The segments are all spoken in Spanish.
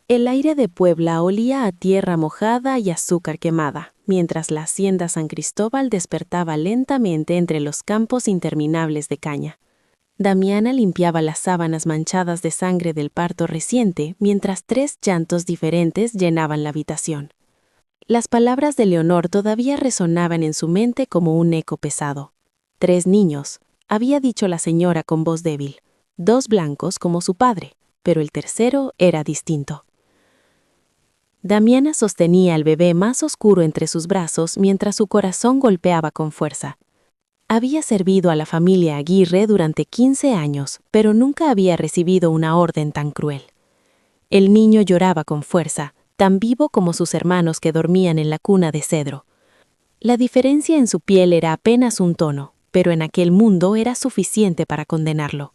El aire de Puebla olía a tierra mojada y azúcar quemada, mientras la hacienda San Cristóbal despertaba lentamente entre los campos interminables de caña. Damiana limpiaba las sábanas manchadas de sangre del parto reciente, mientras 3 llantos diferentes llenaban la habitación. Las palabras de Leonor todavía resonaban en su mente como un eco pesado. 3 niños, había dicho la señora con voz débil. 2 blancos como su padre, pero el tercero era distinto. Damiana sostenía al bebé más oscuro entre sus brazos mientras su corazón golpeaba con fuerza. Había servido a la familia Aguirre durante 15 años, pero nunca había recibido una orden tan cruel. El niño lloraba con fuerza, tan vivo como sus hermanos que dormían en la cuna de cedro. La diferencia en su piel era apenas un tono, pero en aquel mundo era suficiente para condenarlo.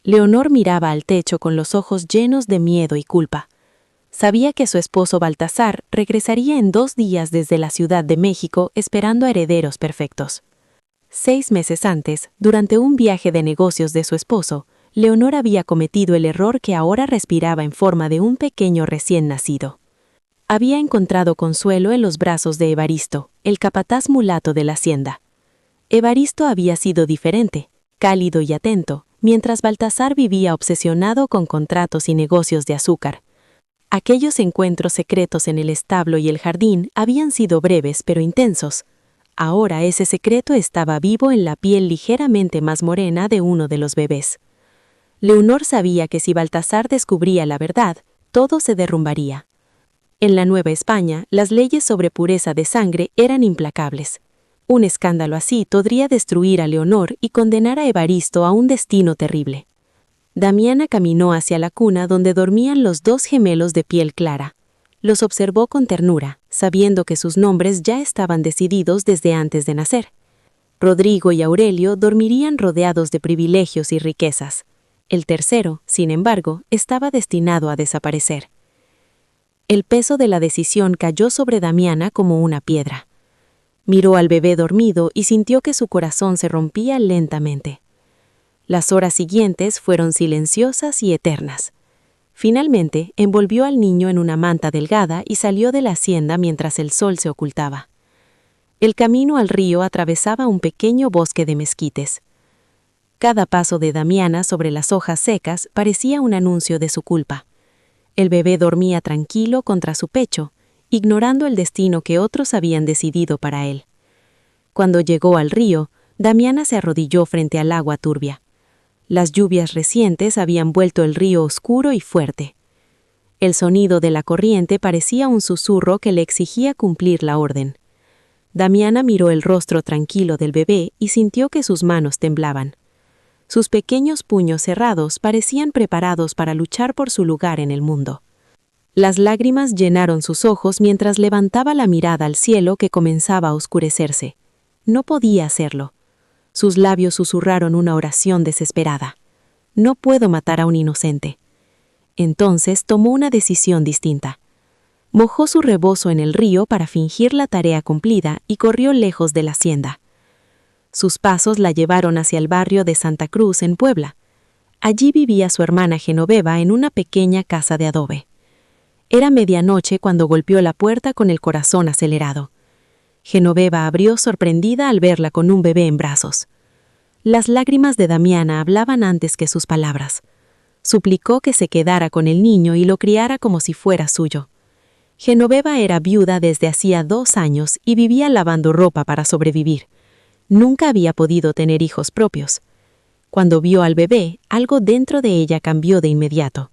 Leonor miraba al techo con los ojos llenos de miedo y culpa. Sabía que su esposo Baltasar regresaría en 2 días desde la Ciudad de México esperando a herederos perfectos. 6 meses antes, durante un viaje de negocios de su esposo, Leonor había cometido el error que ahora respiraba en forma de un pequeño recién nacido. Había encontrado consuelo en los brazos de Evaristo, el capataz mulato de la hacienda. Evaristo había sido diferente, cálido y atento, mientras Baltasar vivía obsesionado con contratos y negocios de azúcar. Aquellos encuentros secretos en el establo y el jardín habían sido breves pero intensos. Ahora ese secreto estaba vivo en la piel ligeramente más morena de uno de los bebés. Leonor sabía que si Baltasar descubría la verdad, todo se derrumbaría. En la Nueva España, las leyes sobre pureza de sangre eran implacables. Un escándalo así podría destruir a Leonor y condenar a Evaristo a un destino terrible. Damiana caminó hacia la cuna donde dormían los 2 gemelos de piel clara. Los observó con ternura, sabiendo que sus nombres ya estaban decididos desde antes de nacer. Rodrigo y Aurelio dormirían rodeados de privilegios y riquezas. El tercero, sin embargo, estaba destinado a desaparecer. El peso de la decisión cayó sobre Damiana como una piedra. Miró al bebé dormido y sintió que su corazón se rompía lentamente. Las horas siguientes fueron silenciosas y eternas. Finalmente, envolvió al niño en una manta delgada y salió de la hacienda mientras el sol se ocultaba. El camino al río atravesaba un pequeño bosque de mezquites. Cada paso de Damiana sobre las hojas secas parecía un anuncio de su culpa. El bebé dormía tranquilo contra su pecho, ignorando el destino que otros habían decidido para él. Cuando llegó al río, Damiana se arrodilló frente al agua turbia. Las lluvias recientes habían vuelto el río oscuro y fuerte. El sonido de la corriente parecía un susurro que le exigía cumplir la orden. Damiana miró el rostro tranquilo del bebé y sintió que sus manos temblaban. Sus pequeños puños cerrados parecían preparados para luchar por su lugar en el mundo. Las lágrimas llenaron sus ojos mientras levantaba la mirada al cielo que comenzaba a oscurecerse. No podía hacerlo. Sus labios susurraron una oración desesperada. No puedo matar a un inocente. Entonces tomó una decisión distinta. Mojó su rebozo en el río para fingir la tarea cumplida y corrió lejos de la hacienda. Sus pasos la llevaron hacia el barrio de Santa Cruz en Puebla. Allí vivía su hermana Genoveva en una pequeña casa de adobe. Era medianoche cuando golpeó la puerta con el corazón acelerado. Genoveva abrió sorprendida al verla con un bebé en brazos. Las lágrimas de Damiana hablaban antes que sus palabras. Suplicó que se quedara con el niño y lo criara como si fuera suyo. Genoveva era viuda desde hacía 2 años y vivía lavando ropa para sobrevivir. Nunca había podido tener hijos propios. Cuando vio al bebé, algo dentro de ella cambió de inmediato.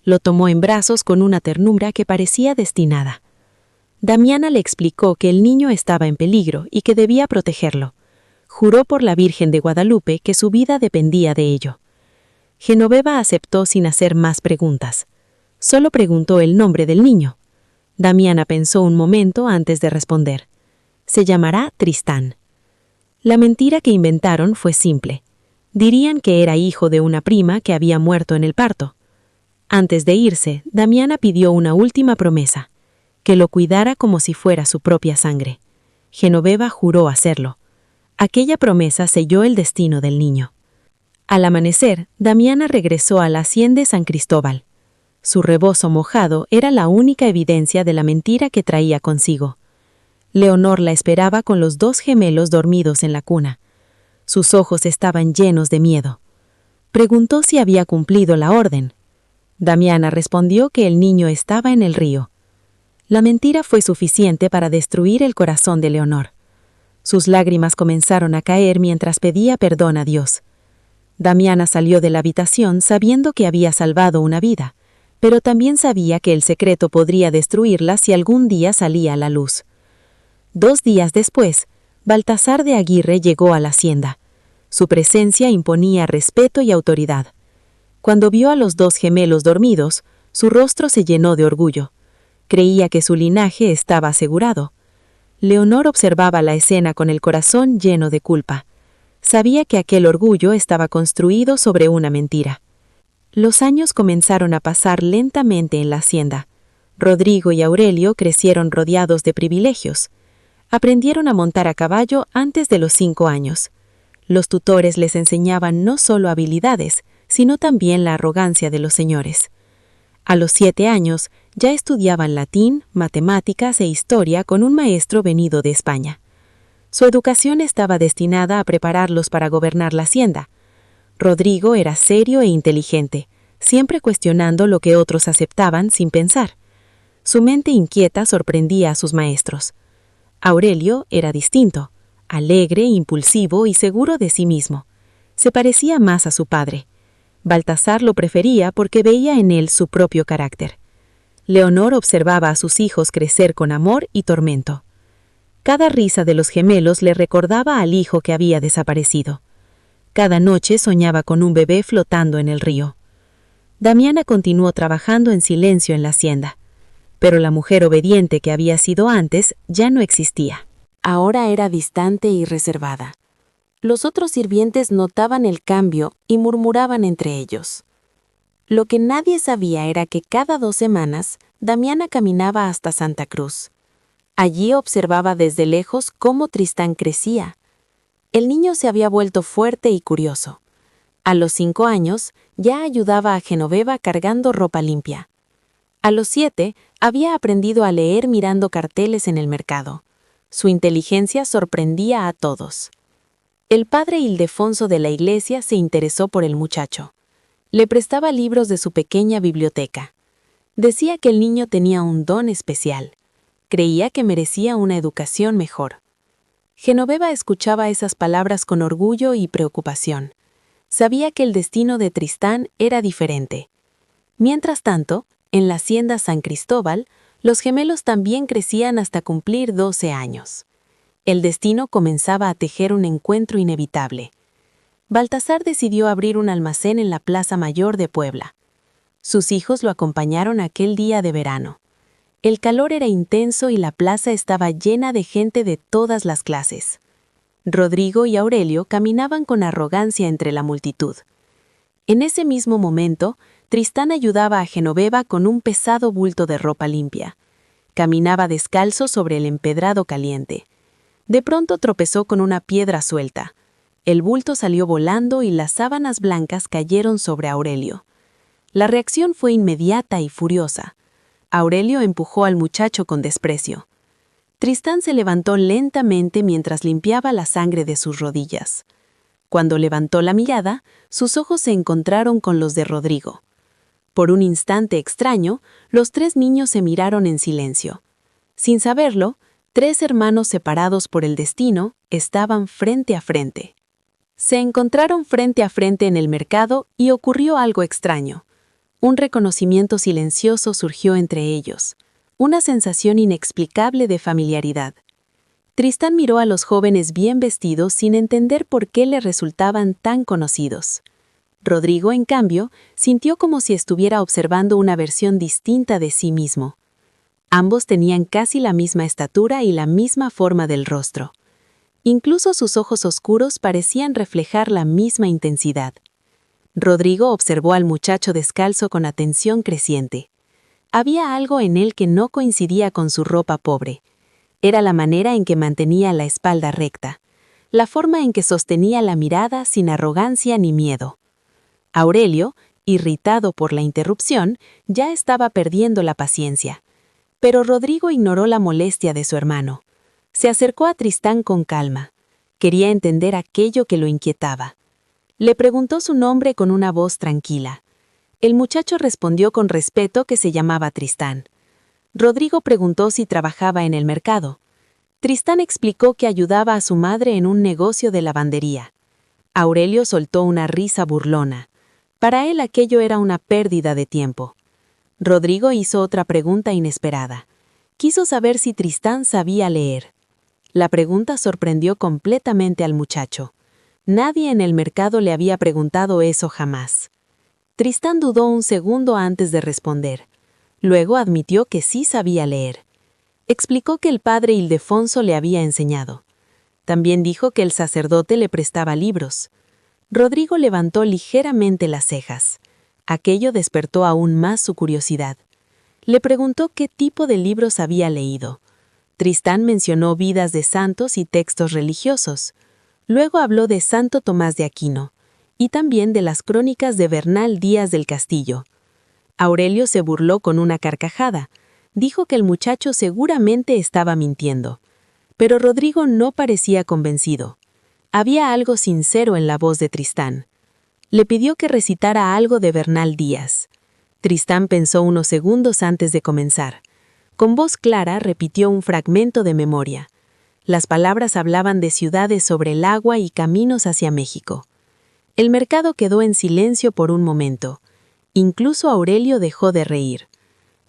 Lo tomó en brazos con una ternura que parecía destinada. Damiana le explicó que el niño estaba en peligro y que debía protegerlo. Juró por la Virgen de Guadalupe que su vida dependía de ello. Genoveva aceptó sin hacer más preguntas. Solo preguntó el nombre del niño. Damiana pensó un momento antes de responder. Se llamará Tristán. La mentira que inventaron fue simple. Dirían que era hijo de una prima que había muerto en el parto. Antes de irse, Damiana pidió una última promesa, que lo cuidara como si fuera su propia sangre. Genoveva juró hacerlo. Aquella promesa selló el destino del niño. Al amanecer, Damiana regresó a la hacienda San Cristóbal. Su rebozo mojado era la única evidencia de la mentira que traía consigo. Leonor la esperaba con los 2 gemelos dormidos en la cuna. Sus ojos estaban llenos de miedo. Preguntó si había cumplido la orden. Damiana respondió que el niño estaba en el río. La mentira fue suficiente para destruir el corazón de Leonor. Sus lágrimas comenzaron a caer mientras pedía perdón a Dios. Damiana salió de la habitación sabiendo que había salvado una vida, pero también sabía que el secreto podría destruirla si algún día salía a la luz. 2 días después, Baltasar de Aguirre llegó a la hacienda. Su presencia imponía respeto y autoridad. Cuando vio a los 2 gemelos dormidos, su rostro se llenó de orgullo. Creía que su linaje estaba asegurado. Leonor observaba la escena con el corazón lleno de culpa. Sabía que aquel orgullo estaba construido sobre una mentira. Los años comenzaron a pasar lentamente en la hacienda. Rodrigo y Aurelio crecieron rodeados de privilegios. Aprendieron a montar a caballo antes de los 5 años. Los tutores les enseñaban no solo habilidades, sino también la arrogancia de los señores. A los 7 años ya estudiaban latín, matemáticas e historia con un maestro venido de España. Su educación estaba destinada a prepararlos para gobernar la hacienda. Rodrigo era serio e inteligente, siempre cuestionando lo que otros aceptaban sin pensar. Su mente inquieta sorprendía a sus maestros. Aurelio era distinto, alegre, impulsivo y seguro de sí mismo. Se parecía más a su padre. Baltasar lo prefería porque veía en él su propio carácter. Leonor observaba a sus hijos crecer con amor y tormento. Cada risa de los gemelos le recordaba al hijo que había desaparecido. Cada noche soñaba con un bebé flotando en el río. Damiana continuó trabajando en silencio en la hacienda, pero la mujer obediente que había sido antes ya no existía. Ahora era distante y reservada. Los otros sirvientes notaban el cambio y murmuraban entre ellos. Lo que nadie sabía era que cada 2 semanas, Damiana caminaba hasta Santa Cruz. Allí observaba desde lejos cómo Tristán crecía. El niño se había vuelto fuerte y curioso. A los 5 años, ya ayudaba a Genoveva cargando ropa limpia. A los 7, había aprendido a leer mirando carteles en el mercado. Su inteligencia sorprendía a todos. El padre Ildefonso de la iglesia se interesó por el muchacho. Le prestaba libros de su pequeña biblioteca. Decía que el niño tenía un don especial. Creía que merecía una educación mejor. Genoveva escuchaba esas palabras con orgullo y preocupación. Sabía que el destino de Tristán era diferente. Mientras tanto, en la hacienda San Cristóbal, los gemelos también crecían hasta cumplir 12 años. El destino comenzaba a tejer un encuentro inevitable. Baltasar decidió abrir un almacén en la Plaza Mayor de Puebla. Sus hijos lo acompañaron aquel día de verano. El calor era intenso y la plaza estaba llena de gente de todas las clases. Rodrigo y Aurelio caminaban con arrogancia entre la multitud. En ese mismo momento, Tristán ayudaba a Genoveva con un pesado bulto de ropa limpia. Caminaba descalzo sobre el empedrado caliente. De pronto tropezó con una piedra suelta. El bulto salió volando y las sábanas blancas cayeron sobre Aurelio. La reacción fue inmediata y furiosa. Aurelio empujó al muchacho con desprecio. Tristán se levantó lentamente mientras limpiaba la sangre de sus rodillas. Cuando levantó la mirada, sus ojos se encontraron con los de Rodrigo. Por un instante extraño, los 3 niños se miraron en silencio. Sin saberlo, 3 hermanos separados por el destino estaban frente a frente. Se encontraron frente a frente en el mercado y ocurrió algo extraño. Un reconocimiento silencioso surgió entre ellos, una sensación inexplicable de familiaridad. Tristán miró a los jóvenes bien vestidos sin entender por qué le resultaban tan conocidos. Rodrigo, en cambio, sintió como si estuviera observando una versión distinta de sí mismo. Ambos tenían casi la misma estatura y la misma forma del rostro. Incluso sus ojos oscuros parecían reflejar la misma intensidad. Rodrigo observó al muchacho descalzo con atención creciente. Había algo en él que no coincidía con su ropa pobre. Era la manera en que mantenía la espalda recta, la forma en que sostenía la mirada sin arrogancia ni miedo. Aurelio, irritado por la interrupción, ya estaba perdiendo la paciencia. Pero Rodrigo ignoró la molestia de su hermano. Se acercó a Tristán con calma. Quería entender aquello que lo inquietaba. Le preguntó su nombre con una voz tranquila. El muchacho respondió con respeto que se llamaba Tristán. Rodrigo preguntó si trabajaba en el mercado. Tristán explicó que ayudaba a su madre en un negocio de lavandería. Aurelio soltó una risa burlona. Para él aquello era una pérdida de tiempo. Rodrigo hizo otra pregunta inesperada. Quiso saber si Tristán sabía leer. La pregunta sorprendió completamente al muchacho. Nadie en el mercado le había preguntado eso jamás. Tristán dudó un segundo antes de responder. Luego admitió que sí sabía leer. Explicó que el padre Ildefonso le había enseñado. También dijo que el sacerdote le prestaba libros. Rodrigo levantó ligeramente las cejas. Aquello despertó aún más su curiosidad. Le preguntó qué tipo de libros había leído. Tristán mencionó vidas de santos y textos religiosos. Luego habló de Santo Tomás de Aquino, y también de las crónicas de Bernal Díaz del Castillo. Aurelio se burló con una carcajada. Dijo que el muchacho seguramente estaba mintiendo. Pero Rodrigo no parecía convencido. Había algo sincero en la voz de Tristán. Le pidió que recitara algo de Bernal Díaz. Tristán pensó unos segundos antes de comenzar. Con voz clara repitió un fragmento de memoria. Las palabras hablaban de ciudades sobre el agua y caminos hacia México. El mercado quedó en silencio por un momento. Incluso Aurelio dejó de reír.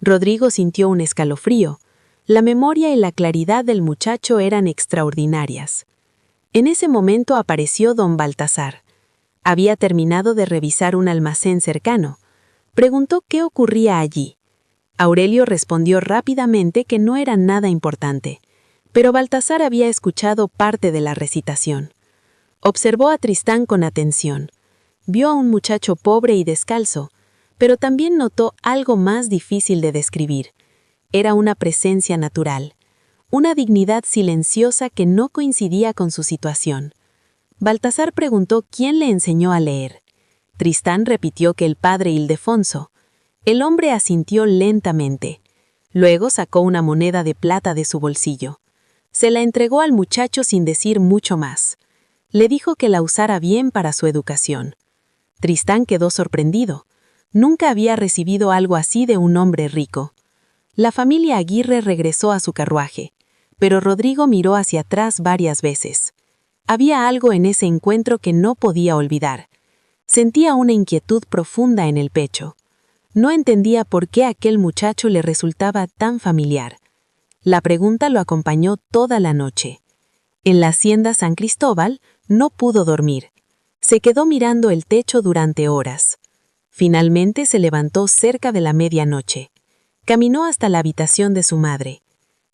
Rodrigo sintió un escalofrío. La memoria y la claridad del muchacho eran extraordinarias. En ese momento apareció don Baltasar. Había terminado de revisar un almacén cercano. Preguntó qué ocurría allí. Aurelio respondió rápidamente que no era nada importante, pero Baltasar había escuchado parte de la recitación. Observó a Tristán con atención. Vio a un muchacho pobre y descalzo, pero también notó algo más difícil de describir. Era una presencia natural, una dignidad silenciosa que no coincidía con su situación. Baltasar preguntó quién le enseñó a leer. Tristán repitió que el padre Ildefonso. El hombre asintió lentamente. Luego sacó una moneda de plata de su bolsillo. Se la entregó al muchacho sin decir mucho más. Le dijo que la usara bien para su educación. Tristán quedó sorprendido. Nunca había recibido algo así de un hombre rico. La familia Aguirre regresó a su carruaje, pero Rodrigo miró hacia atrás varias veces. Había algo en ese encuentro que no podía olvidar. Sentía una inquietud profunda en el pecho. No entendía por qué aquel muchacho le resultaba tan familiar. La pregunta lo acompañó toda la noche. En la hacienda San Cristóbal no pudo dormir. Se quedó mirando el techo durante horas. Finalmente se levantó cerca de la medianoche. Caminó hasta la habitación de su madre.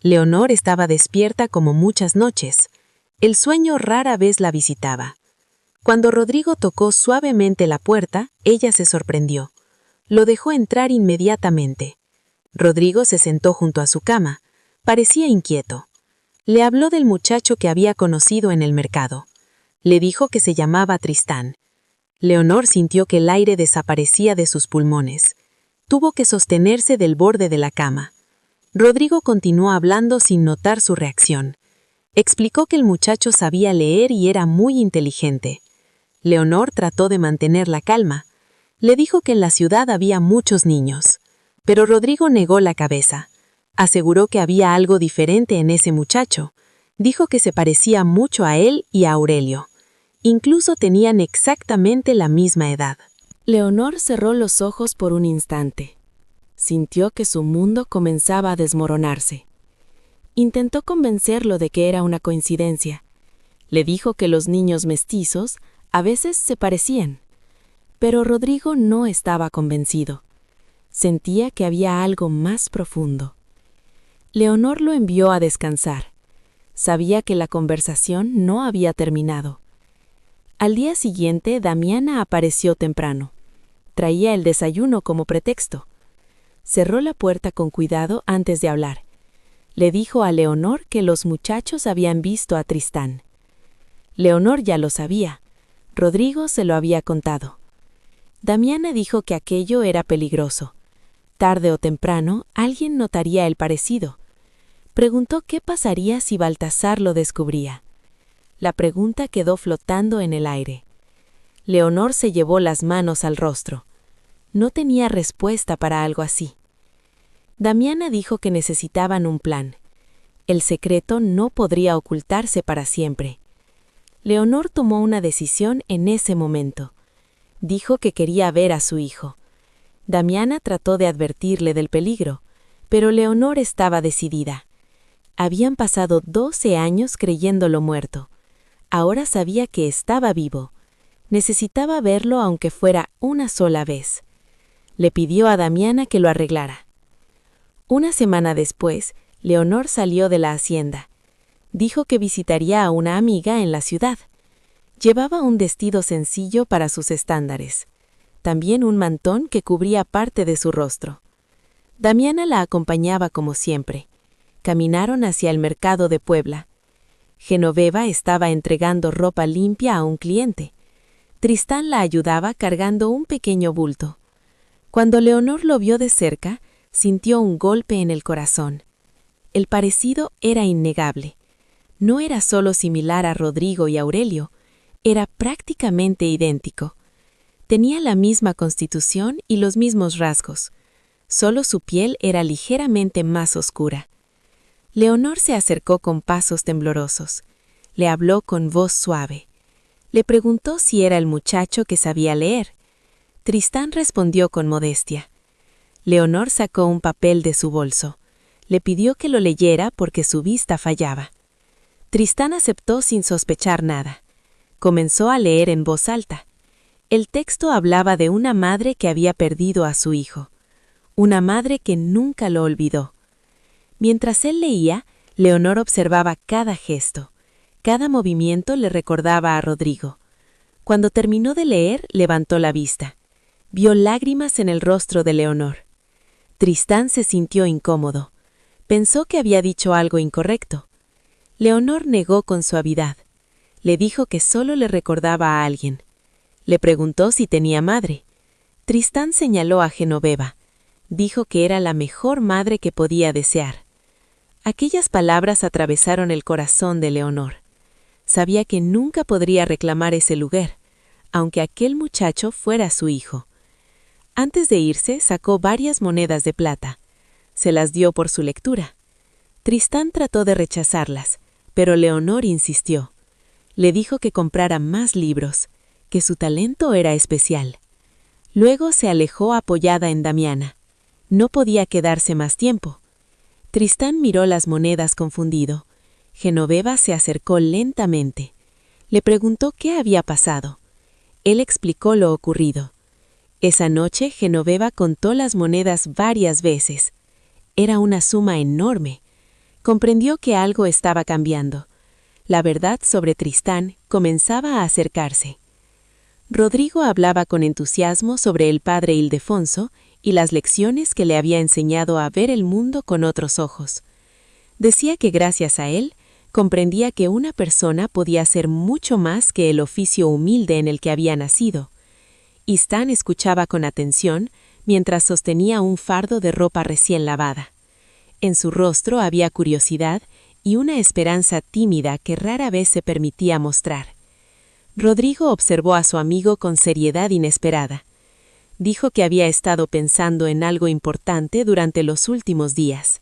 Leonor estaba despierta como muchas noches. El sueño rara vez la visitaba. Cuando Rodrigo tocó suavemente la puerta, ella se sorprendió. Lo dejó entrar inmediatamente. Rodrigo se sentó junto a su cama. Parecía inquieto. Le habló del muchacho que había conocido en el mercado. Le dijo que se llamaba Tristán. Leonor sintió que el aire desaparecía de sus pulmones. Tuvo que sostenerse del borde de la cama. Rodrigo continuó hablando sin notar su reacción. Explicó que el muchacho sabía leer y era muy inteligente. Leonor trató de mantener la calma. Le dijo que en la ciudad había muchos niños, pero Rodrigo negó la cabeza. Aseguró que había algo diferente en ese muchacho. Dijo que se parecía mucho a él y a Aurelio. Incluso tenían exactamente la misma edad. Leonor cerró los ojos por un instante. Sintió que su mundo comenzaba a desmoronarse. Intentó convencerlo de que era una coincidencia. Le dijo que los niños mestizos a veces se parecían. Pero Rodrigo no estaba convencido. Sentía que había algo más profundo. Leonor lo envió a descansar. Sabía que la conversación no había terminado. Al día siguiente, Damiana apareció temprano. Traía el desayuno como pretexto. Cerró la puerta con cuidado antes de hablar. Le dijo a Leonor que los muchachos habían visto a Tristán. Leonor ya lo sabía. Rodrigo se lo había contado. Damiana dijo que aquello era peligroso. Tarde o temprano, alguien notaría el parecido. Preguntó qué pasaría si Baltasar lo descubría. La pregunta quedó flotando en el aire. Leonor se llevó las manos al rostro. No tenía respuesta para algo así. Damiana dijo que necesitaban un plan. El secreto no podría ocultarse para siempre. Leonor tomó una decisión en ese momento. Dijo que quería ver a su hijo. Damiana trató de advertirle del peligro, pero Leonor estaba decidida. Habían pasado 12 años creyéndolo muerto. Ahora sabía que estaba vivo. Necesitaba verlo aunque fuera una sola vez. Le pidió a Damiana que lo arreglara. Una semana después, Leonor salió de la hacienda. Dijo que visitaría a una amiga en la ciudad. Llevaba un vestido sencillo para sus estándares. También un mantón que cubría parte de su rostro. Damiana la acompañaba como siempre. Caminaron hacia el mercado de Puebla. Genoveva estaba entregando ropa limpia a un cliente. Tristán la ayudaba cargando un pequeño bulto. Cuando Leonor lo vio de cerca, sintió un golpe en el corazón. El parecido era innegable. No era solo similar a Rodrigo y Aurelio, era prácticamente idéntico. Tenía la misma constitución y los mismos rasgos. Solo su piel era ligeramente más oscura. Leonor se acercó con pasos temblorosos. Le habló con voz suave. Le preguntó si era el muchacho que sabía leer. Tristán respondió con modestia. Leonor sacó un papel de su bolso. Le pidió que lo leyera porque su vista fallaba. Tristán aceptó sin sospechar nada. Comenzó a leer en voz alta. El texto hablaba de una madre que había perdido a su hijo. Una madre que nunca lo olvidó. Mientras él leía, Leonor observaba cada gesto. Cada movimiento le recordaba a Rodrigo. Cuando terminó de leer, levantó la vista. Vio lágrimas en el rostro de Leonor. Tristán se sintió incómodo. Pensó que había dicho algo incorrecto. Leonor negó con suavidad. Le dijo que solo le recordaba a alguien. Le preguntó si tenía madre. Tristán señaló a Genoveva. Dijo que era la mejor madre que podía desear. Aquellas palabras atravesaron el corazón de Leonor. Sabía que nunca podría reclamar ese lugar, aunque aquel muchacho fuera su hijo. Antes de irse, sacó varias monedas de plata. Se las dio por su lectura. Tristán trató de rechazarlas, pero Leonor insistió. Le dijo que comprara más libros, que su talento era especial. Luego se alejó apoyada en Damiana. No podía quedarse más tiempo. Tristán miró las monedas confundido. Genoveva se acercó lentamente. Le preguntó qué había pasado. Él explicó lo ocurrido. Esa noche Genoveva contó las monedas varias veces. Era una suma enorme. Comprendió que algo estaba cambiando. La verdad sobre Tristán comenzaba a acercarse. Rodrigo hablaba con entusiasmo sobre el padre Ildefonso y las lecciones que le había enseñado a ver el mundo con otros ojos. Decía que gracias a él, comprendía que una persona podía ser mucho más que el oficio humilde en el que había nacido. Istán escuchaba con atención mientras sostenía un fardo de ropa recién lavada. En su rostro había curiosidad y una esperanza tímida que rara vez se permitía mostrar. Rodrigo observó a su amigo con seriedad inesperada. Dijo que había estado pensando en algo importante durante los últimos días.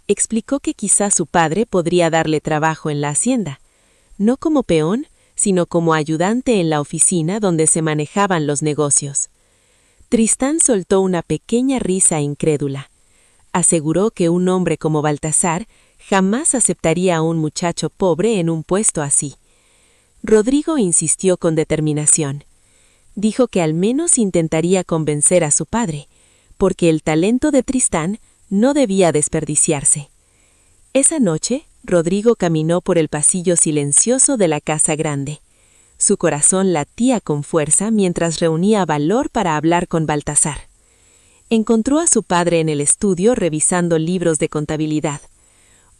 Explicó que quizá su padre podría darle trabajo en la hacienda, no como peón, sino como ayudante en la oficina donde se manejaban los negocios. Tristán soltó una pequeña risa incrédula. Aseguró que un hombre como Baltasar jamás aceptaría a un muchacho pobre en un puesto así. Rodrigo insistió con determinación. Dijo que al menos intentaría convencer a su padre, porque el talento de Tristán no debía desperdiciarse. Esa noche, Rodrigo caminó por el pasillo silencioso de la casa grande. Su corazón latía con fuerza mientras reunía valor para hablar con Baltasar. Encontró a su padre en el estudio revisando libros de contabilidad.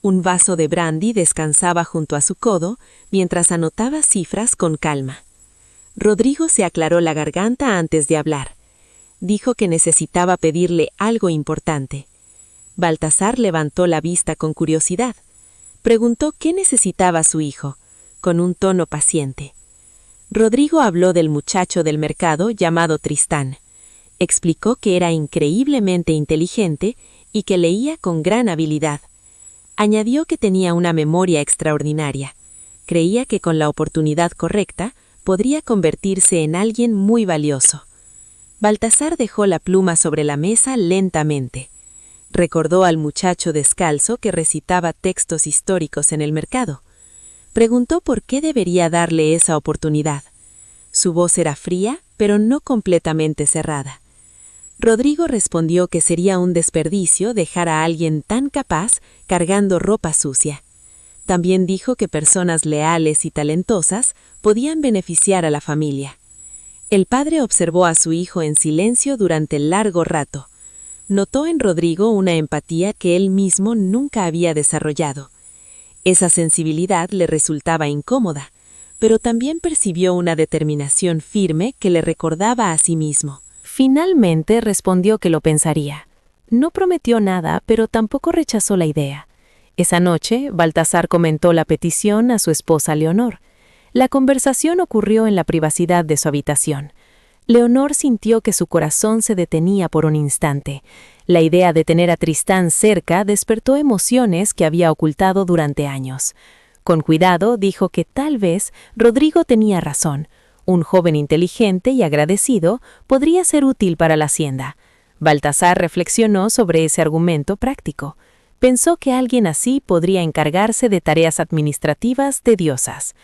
Un vaso de brandy descansaba junto a su codo mientras anotaba cifras con calma. Rodrigo se aclaró la garganta antes de hablar. Dijo que necesitaba pedirle algo importante. Baltasar levantó la vista con curiosidad. Preguntó qué necesitaba su hijo, con un tono paciente. Rodrigo habló del muchacho del mercado llamado Tristán. Explicó que era increíblemente inteligente y que leía con gran habilidad. Añadió que tenía una memoria extraordinaria. Creía que con la oportunidad correcta podría convertirse en alguien muy valioso. Baltasar dejó la pluma sobre la mesa lentamente. Recordó al muchacho descalzo que recitaba textos históricos en el mercado. Preguntó por qué debería darle esa oportunidad. Su voz era fría, pero no completamente cerrada. Rodrigo respondió que sería un desperdicio dejar a alguien tan capaz cargando ropa sucia. También dijo que personas leales y talentosas podían beneficiar a la familia. El padre observó a su hijo en silencio durante largo rato. Notó en Rodrigo una empatía que él mismo nunca había desarrollado. Esa sensibilidad le resultaba incómoda, pero también percibió una determinación firme que le recordaba a sí mismo. Finalmente respondió que lo pensaría. No prometió nada, pero tampoco rechazó la idea. Esa noche, Baltasar comentó la petición a su esposa Leonor. La conversación ocurrió en la privacidad de su habitación. Leonor sintió que su corazón se detenía por un instante. La idea de tener a Tristán cerca despertó emociones que había ocultado durante años. Con cuidado dijo que tal vez Rodrigo tenía razón. Un joven inteligente y agradecido podría ser útil para la hacienda. Baltasar reflexionó sobre ese argumento práctico. Pensó que alguien así podría encargarse de tareas administrativas tediosas.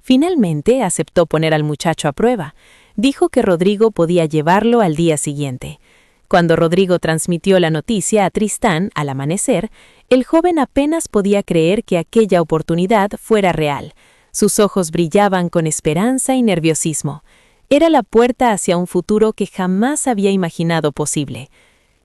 Finalmente aceptó poner al muchacho a prueba. Dijo que Rodrigo podía llevarlo al día siguiente. Cuando Rodrigo transmitió la noticia a Tristán al amanecer, el joven apenas podía creer que aquella oportunidad fuera real. Sus ojos brillaban con esperanza y nerviosismo. Era la puerta hacia un futuro que jamás había imaginado posible.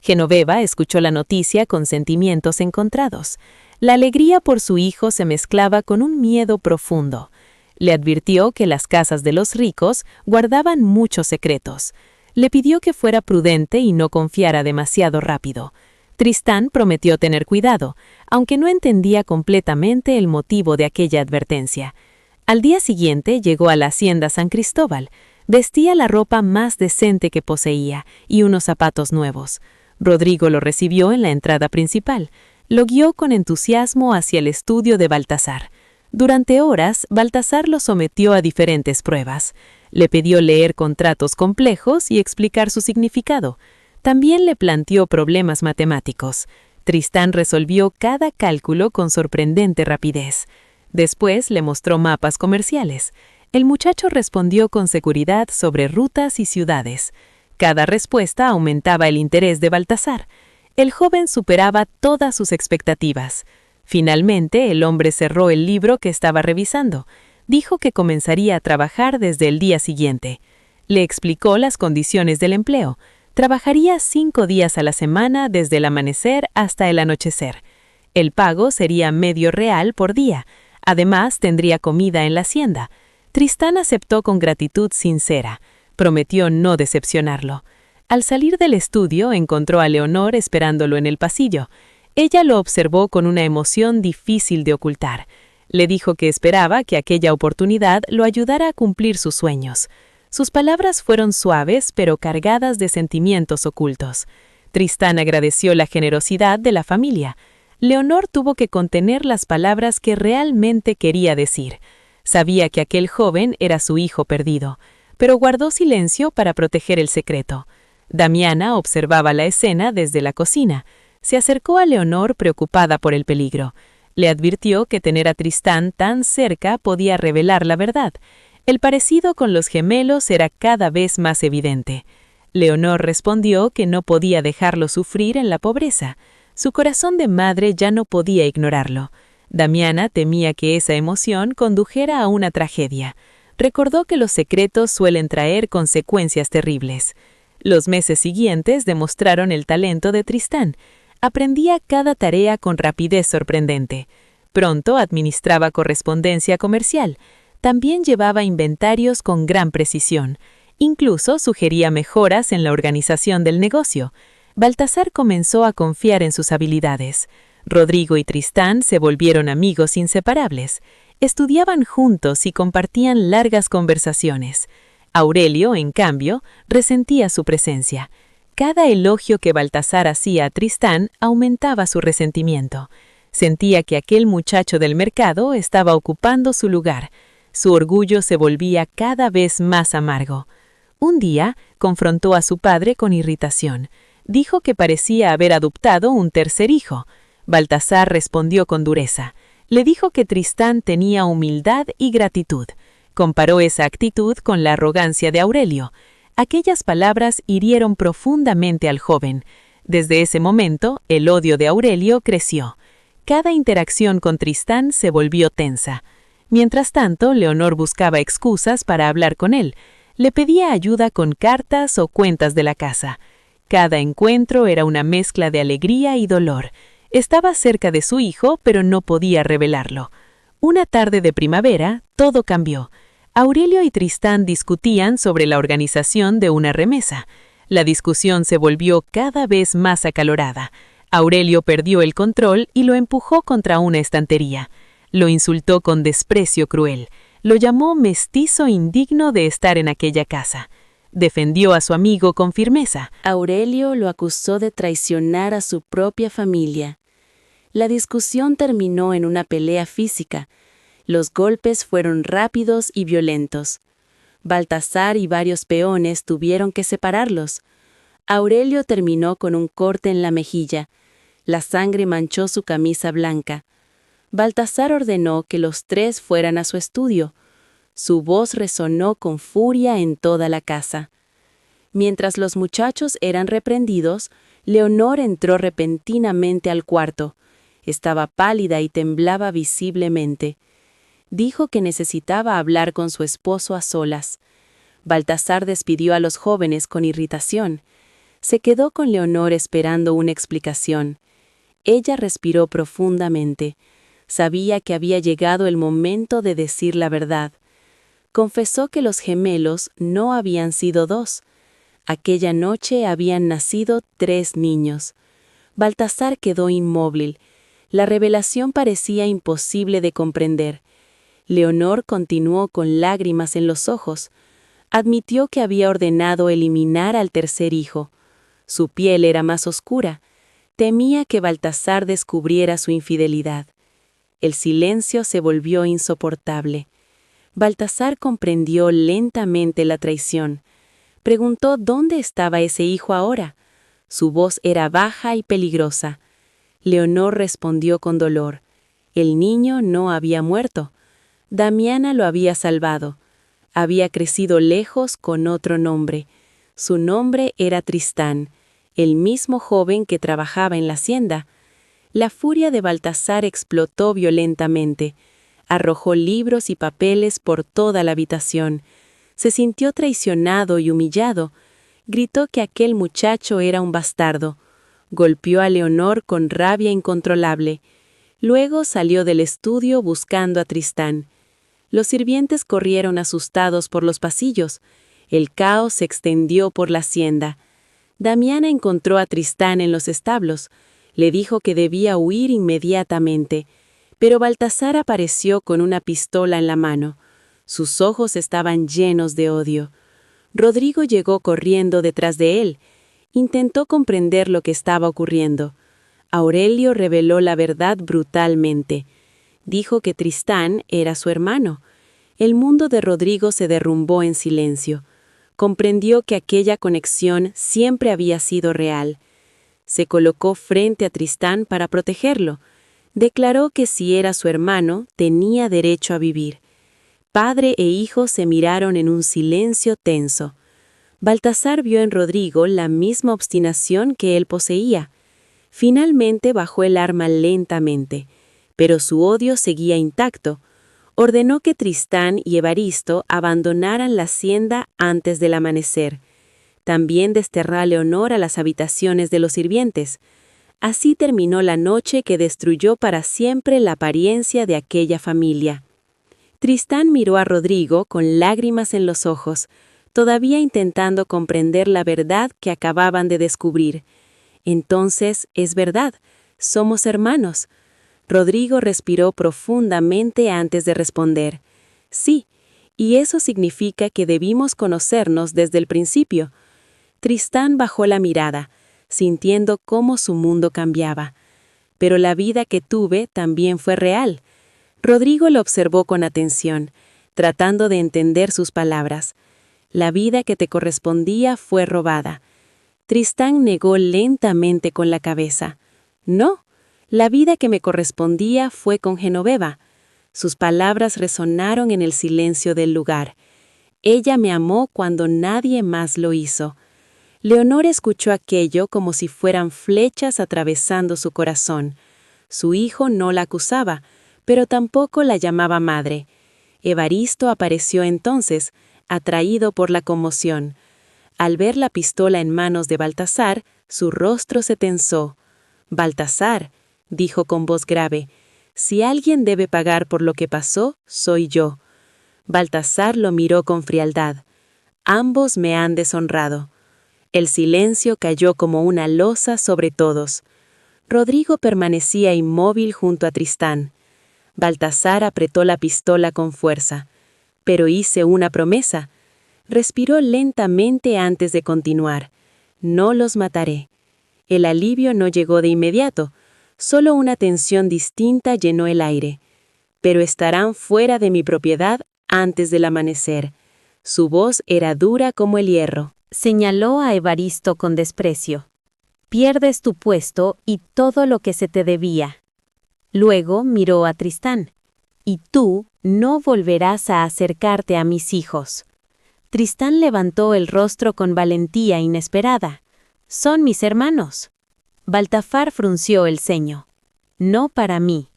Genoveva escuchó la noticia con sentimientos encontrados. La alegría por su hijo se mezclaba con un miedo profundo. Le advirtió que las casas de los ricos guardaban muchos secretos. Le pidió que fuera prudente y no confiara demasiado rápido. Tristán prometió tener cuidado, aunque no entendía completamente el motivo de aquella advertencia. Al día siguiente llegó a la hacienda San Cristóbal. Vestía la ropa más decente que poseía y unos zapatos nuevos. Rodrigo lo recibió en la entrada principal. Lo guió con entusiasmo hacia el estudio de Baltasar. Durante horas, Baltasar lo sometió a diferentes pruebas. Le pidió leer contratos complejos y explicar su significado. También le planteó problemas matemáticos. Tristán resolvió cada cálculo con sorprendente rapidez. Después le mostró mapas comerciales. El muchacho respondió con seguridad sobre rutas y ciudades. Cada respuesta aumentaba el interés de Baltasar. El joven superaba todas sus expectativas. Finalmente, el hombre cerró el libro que estaba revisando. Dijo que comenzaría a trabajar desde el día siguiente. Le explicó las condiciones del empleo. Trabajaría 5 días a la semana desde el amanecer hasta el anochecer. El pago sería medio real por día. Además, tendría comida en la hacienda. Tristán aceptó con gratitud sincera. Prometió no decepcionarlo. Al salir del estudio, encontró a Leonor esperándolo en el pasillo. Ella lo observó con una emoción difícil de ocultar. Le dijo que esperaba que aquella oportunidad lo ayudara a cumplir sus sueños. Sus palabras fueron suaves, pero cargadas de sentimientos ocultos. Tristán agradeció la generosidad de la familia. Leonor tuvo que contener las palabras que realmente quería decir. Sabía que aquel joven era su hijo perdido, pero guardó silencio para proteger el secreto. Damiana observaba la escena desde la cocina. Se acercó a Leonor preocupada por el peligro. Le advirtió que tener a Tristán tan cerca podía revelar la verdad. El parecido con los gemelos era cada vez más evidente. Leonor respondió que no podía dejarlo sufrir en la pobreza. Su corazón de madre ya no podía ignorarlo. Damiana temía que esa emoción condujera a una tragedia. Recordó que los secretos suelen traer consecuencias terribles. Los meses siguientes demostraron el talento de Tristán. Aprendía cada tarea con rapidez sorprendente. Pronto administraba correspondencia comercial. También llevaba inventarios con gran precisión. Incluso sugería mejoras en la organización del negocio. Baltasar comenzó a confiar en sus habilidades. Rodrigo y Tristán se volvieron amigos inseparables. Estudiaban juntos y compartían largas conversaciones. Aurelio, en cambio, resentía su presencia. Cada elogio que Baltasar hacía a Tristán aumentaba su resentimiento. Sentía que aquel muchacho del mercado estaba ocupando su lugar. Su orgullo se volvía cada vez más amargo. Un día, confrontó a su padre con irritación. Dijo que parecía haber adoptado un tercer hijo. Baltasar respondió con dureza. Le dijo que Tristán tenía humildad y gratitud. Comparó esa actitud con la arrogancia de Aurelio. Aquellas palabras hirieron profundamente al joven. Desde ese momento, el odio de Aurelio creció. Cada interacción con Tristán se volvió tensa. Mientras tanto, Leonor buscaba excusas para hablar con él. Le pedía ayuda con cartas o cuentas de la casa. Cada encuentro era una mezcla de alegría y dolor. Estaba cerca de su hijo, pero no podía revelarlo. Una tarde de primavera, todo cambió. Aurelio y Tristán discutían sobre la organización de una remesa. La discusión se volvió cada vez más acalorada. Aurelio perdió el control y lo empujó contra una estantería. Lo insultó con desprecio cruel. Lo llamó mestizo indigno de estar en aquella casa. Defendió a su amigo con firmeza. Aurelio lo acusó de traicionar a su propia familia. La discusión terminó en una pelea física. Los golpes fueron rápidos y violentos. Baltasar y varios peones tuvieron que separarlos. Aurelio terminó con un corte en la mejilla. La sangre manchó su camisa blanca. Baltasar ordenó que los tres fueran a su estudio. Su voz resonó con furia en toda la casa. Mientras los muchachos eran reprendidos, Leonor entró repentinamente al cuarto. Estaba pálida y temblaba visiblemente. Dijo que necesitaba hablar con su esposo a solas. Baltasar despidió a los jóvenes con irritación. Se quedó con Leonor esperando una explicación. Ella respiró profundamente. Sabía que había llegado el momento de decir la verdad. Confesó que los gemelos no habían sido dos. Aquella noche habían nacido 3 niños. Baltasar quedó inmóvil. La revelación parecía imposible de comprender. Leonor continuó con lágrimas en los ojos. Admitió que había ordenado eliminar al tercer hijo. Su piel era más oscura. Temía que Baltasar descubriera su infidelidad. El silencio se volvió insoportable. Baltasar comprendió lentamente la traición. Preguntó dónde estaba ese hijo ahora. Su voz era baja y peligrosa. Leonor respondió con dolor. El niño no había muerto. Damiana lo había salvado. Había crecido lejos con otro nombre. Su nombre era Tristán, el mismo joven que trabajaba en la hacienda. La furia de Baltasar explotó violentamente. Arrojó libros y papeles por toda la habitación. Se sintió traicionado y humillado. Gritó que aquel muchacho era un bastardo. Golpeó a Leonor con rabia incontrolable. Luego salió del estudio buscando a Tristán. Los sirvientes corrieron asustados por los pasillos. El caos se extendió por la hacienda. Damiana encontró a Tristán en los establos. Le dijo que debía huir inmediatamente. Pero Baltasar apareció con una pistola en la mano. Sus ojos estaban llenos de odio. Rodrigo llegó corriendo detrás de él. Intentó comprender lo que estaba ocurriendo. Aurelio reveló la verdad brutalmente. Dijo que Tristán era su hermano. El mundo de Rodrigo se derrumbó en silencio. Comprendió que aquella conexión siempre había sido real. Se colocó frente a Tristán para protegerlo. Declaró que si era su hermano, tenía derecho a vivir. Padre e hijo se miraron en un silencio tenso. Baltasar vio en Rodrigo la misma obstinación que él poseía. Finalmente bajó el arma lentamente, pero su odio seguía intacto. Ordenó que Tristán y Evaristo abandonaran la hacienda antes del amanecer. También desterró a Leonor a las habitaciones de los sirvientes. Así terminó la noche que destruyó para siempre la apariencia de aquella familia. Tristán miró a Rodrigo con lágrimas en los ojos, todavía intentando comprender la verdad que acababan de descubrir. Entonces, es verdad, somos hermanos. Rodrigo respiró profundamente antes de responder. Sí, y eso significa que debimos conocernos desde el principio. Tristán bajó la mirada, sintiendo cómo su mundo cambiaba. Pero la vida que tuve también fue real. Rodrigo lo observó con atención, tratando de entender sus palabras. La vida que te correspondía fue robada. Tristán negó lentamente con la cabeza. No, la vida que me correspondía fue con Genoveva. Sus palabras resonaron en el silencio del lugar. Ella me amó cuando nadie más lo hizo. Leonor escuchó aquello como si fueran flechas atravesando su corazón. Su hijo no la acusaba, pero tampoco la llamaba madre. Evaristo apareció entonces, atraído por la conmoción. Al ver la pistola en manos de Baltasar, su rostro se tensó. «Baltasar», dijo con voz grave, «si alguien debe pagar por lo que pasó, soy yo». Baltasar lo miró con frialdad. «Ambos me han deshonrado». El silencio cayó como una losa sobre todos. Rodrigo permanecía inmóvil junto a Tristán. Baltasar apretó la pistola con fuerza. «Pero hice una promesa». Respiró lentamente antes de continuar. «No los mataré». El alivio no llegó de inmediato. Solo una tensión distinta llenó el aire. «Pero estarán fuera de mi propiedad antes del amanecer». Su voz era dura como el hierro. Señaló a Evaristo con desprecio. «Pierdes tu puesto y todo lo que se te debía». Luego miró a Tristán. «Y tú no volverás a acercarte a mis hijos». Tristán levantó el rostro con valentía inesperada. «Son mis hermanos». Baltasar frunció el ceño. «No para mí».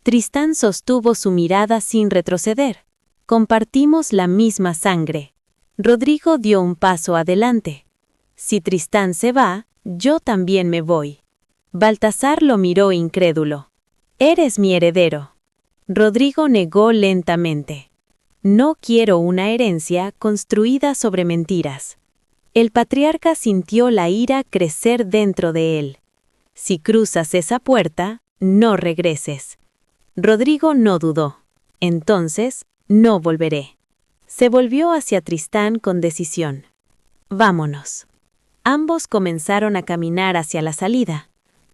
Tristán sostuvo su mirada sin retroceder. «Compartimos la misma sangre». Rodrigo dio un paso adelante. «Si Tristán se va, yo también me voy». Baltasar lo miró incrédulo. «Eres mi heredero». Rodrigo negó lentamente. «No quiero una herencia construida sobre mentiras». El patriarca sintió la ira crecer dentro de él. «Si cruzas esa puerta, no regreses». Rodrigo no dudó. «Entonces, no volveré». Se volvió hacia Tristán con decisión. «Vámonos». Ambos comenzaron a caminar hacia la salida.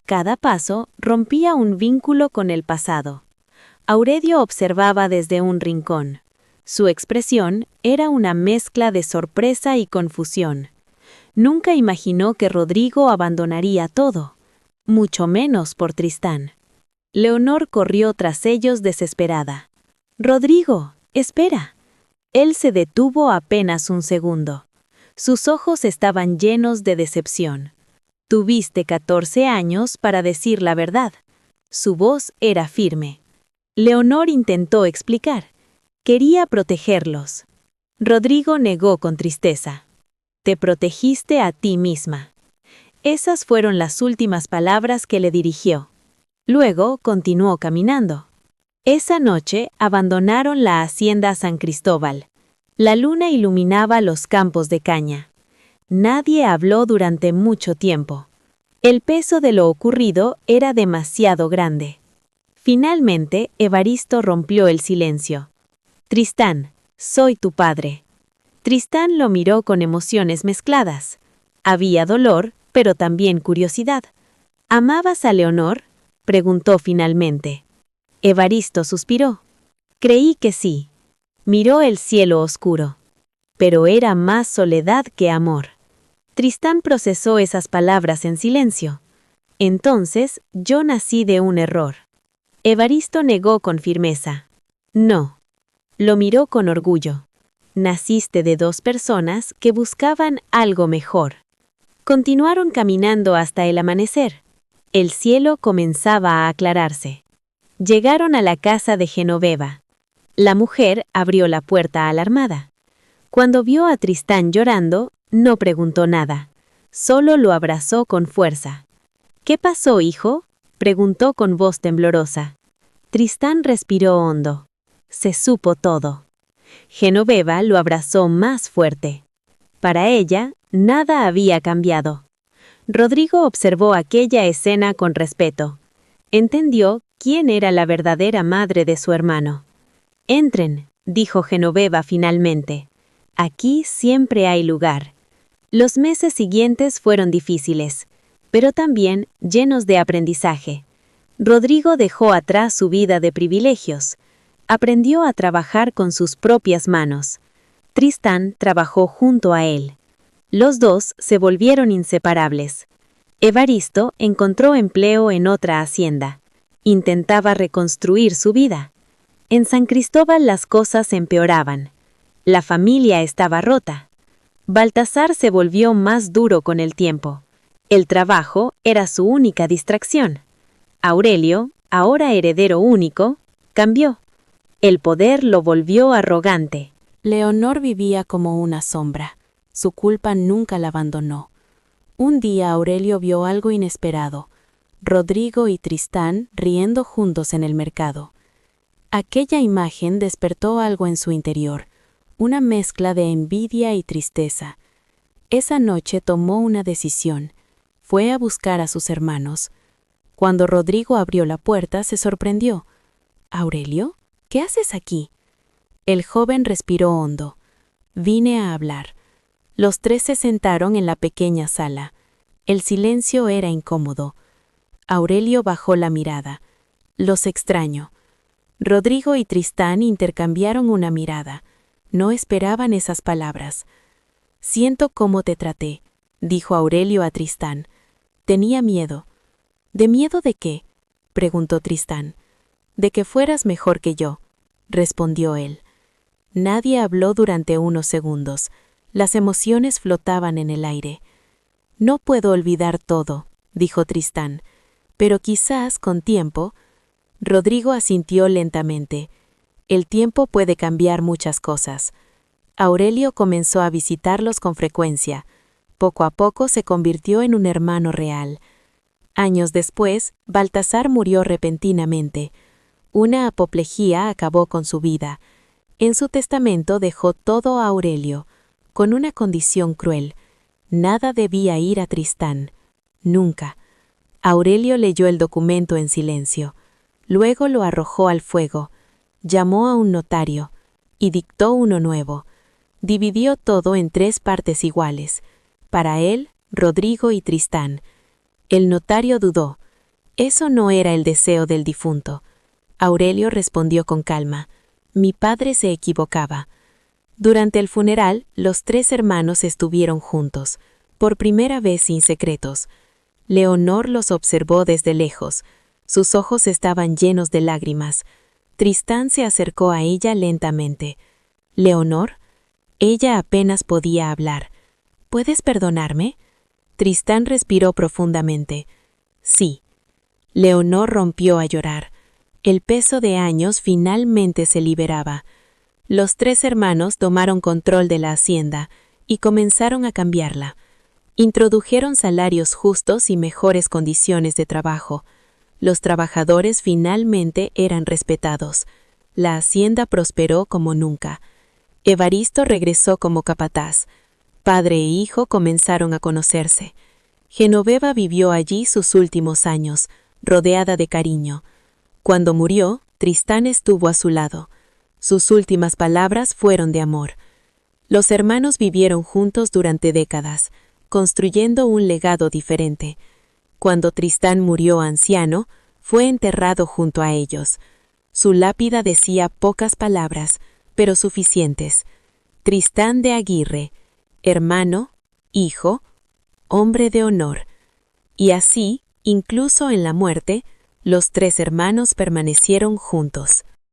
Cada paso rompía un vínculo con el pasado. Aurelio observaba desde un rincón. Su expresión era una mezcla de sorpresa y confusión. Nunca imaginó que Rodrigo abandonaría todo, mucho menos por Tristán. Leonor corrió tras ellos desesperada. «Rodrigo, espera». Él se detuvo apenas un segundo. Sus ojos estaban llenos de decepción. «Tuviste 14 años para decir la verdad». Su voz era firme. Leonor intentó explicar. Quería protegerlos. Rodrigo negó con tristeza. «Te protegiste a ti misma». Esas fueron las últimas palabras que le dirigió. Luego continuó caminando. Esa noche abandonaron la hacienda San Cristóbal. La luna iluminaba los campos de caña. Nadie habló durante mucho tiempo. El peso de lo ocurrido era demasiado grande. Finalmente, Evaristo rompió el silencio. «Tristán, soy tu padre». Tristán lo miró con emociones mezcladas. Había dolor, pero también curiosidad. «¿Amabas a Leonor?», preguntó finalmente. Evaristo suspiró. «Creí que sí». Miró el cielo oscuro. Pero era más soledad que amor. Tristán procesó esas palabras en silencio. «Entonces, yo nací de un error». Evaristo negó con firmeza. «No». Lo miró con orgullo. «Naciste de dos personas que buscaban algo mejor». Continuaron caminando hasta el amanecer. El cielo comenzaba a aclararse. Llegaron a la casa de Genoveva. La mujer abrió la puerta alarmada. Cuando vio a Tristán llorando, no preguntó nada. Solo lo abrazó con fuerza. «¿Qué pasó, hijo?», preguntó con voz temblorosa. Tristán respiró hondo. se supo todo. Genoveva lo abrazó más fuerte. Para ella, nada había cambiado. Rodrigo observó aquella escena con respeto. Entendió quién era la verdadera madre de su hermano. «Entren», dijo Genoveva finalmente. «Aquí siempre hay lugar». Los meses siguientes fueron difíciles, pero también llenos de aprendizaje. Rodrigo dejó atrás su vida de privilegios. Aprendió a trabajar con sus propias manos. Tristán trabajó junto a él. Los dos se volvieron inseparables. Evaristo encontró empleo en otra hacienda. Intentaba reconstruir su vida. En San Cristóbal las cosas empeoraban. La familia estaba rota. Baltasar se volvió más duro con el tiempo. El trabajo era su única distracción. Aurelio, ahora heredero único, cambió. El poder lo volvió arrogante. Leonor vivía como una sombra. Su culpa nunca la abandonó. Un día Aurelio vio algo inesperado. Rodrigo y Tristán riendo juntos en el mercado. Aquella imagen despertó algo en su interior, una mezcla de envidia y tristeza. Esa noche tomó una decisión. Fue a buscar a sus hermanos. Cuando Rodrigo abrió la puerta, se sorprendió. «¿Aurelio? ¿Qué haces aquí?» El joven respiró hondo. «Vine a hablar». Los tres se sentaron en la pequeña sala. El silencio era incómodo. Aurelio bajó la mirada. «Los extraño». Rodrigo y Tristán intercambiaron una mirada. No esperaban esas palabras. «Siento cómo te traté», dijo Aurelio a Tristán. «Tenía miedo». «¿De miedo de qué?», preguntó Tristán. «De que fueras mejor que yo», respondió él. Nadie habló durante unos segundos. Las emociones flotaban en el aire. «No puedo olvidar todo», dijo Tristán, «pero quizás con tiempo». Rodrigo asintió lentamente. El tiempo puede cambiar muchas cosas. Aurelio comenzó a visitarlos con frecuencia. Poco a poco se convirtió en un hermano real. Años después, Baltasar murió repentinamente. Una apoplejía acabó con su vida. En su testamento dejó todo a Aurelio, con una condición cruel. Nada debía ir a Tristán. Nunca. Aurelio leyó el documento en silencio. Luego lo arrojó al fuego. Llamó a un notario y dictó uno nuevo. Dividió todo en 3 partes iguales. Para él, Rodrigo y Tristán. El notario dudó. Eso no era el deseo del difunto. Aurelio respondió con calma. Mi padre se equivocaba. Durante el funeral, los 3 hermanos estuvieron juntos, por primera vez sin secretos. Leonor los observó desde lejos. Sus ojos estaban llenos de lágrimas. Tristán se acercó a ella lentamente. «¿Leonor?» Ella apenas podía hablar. «¿Puedes perdonarme?» Tristán respiró profundamente. «Sí». Leonor rompió a llorar. El peso de años finalmente se liberaba. Los 3 hermanos tomaron control de la hacienda y comenzaron a cambiarla. Introdujeron salarios justos y mejores condiciones de trabajo. Los trabajadores finalmente eran respetados. La hacienda prosperó como nunca. Evaristo regresó como capataz. Padre e hijo comenzaron a conocerse. Genoveva vivió allí sus últimos años, rodeada de cariño. Cuando murió, Tristán estuvo a su lado. Sus últimas palabras fueron de amor. Los hermanos vivieron juntos durante décadas, construyendo un legado diferente. Cuando Tristán murió anciano, fue enterrado junto a ellos. Su lápida decía pocas palabras, pero suficientes. Tristán de Aguirre, hermano, hijo, hombre de honor. Y así, incluso en la muerte, los 3 hermanos permanecieron juntos.